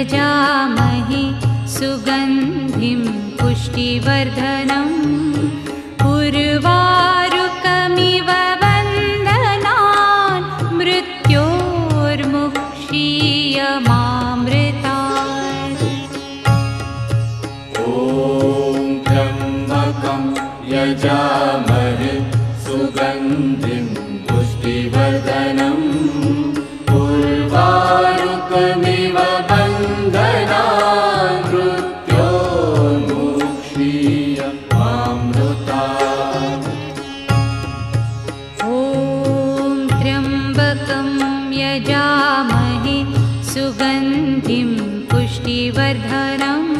यजामहे सुगन्धिं पुष्टिवर्धनम् उर्वारुकमिव वन्दनान् मृत्योर्मुक्षीयमामृतात्। ॐ त्र्यम्बकं यजामहे सुगन्धिं पुष्टिवर्धनम् उर्वारुकमिव वन्दनान् मृत्योर्मुक्षीयमामृतात्। ॐ त्र्यम्बकं यजामहे सुगन्धिं पुष्टिवर्धनम्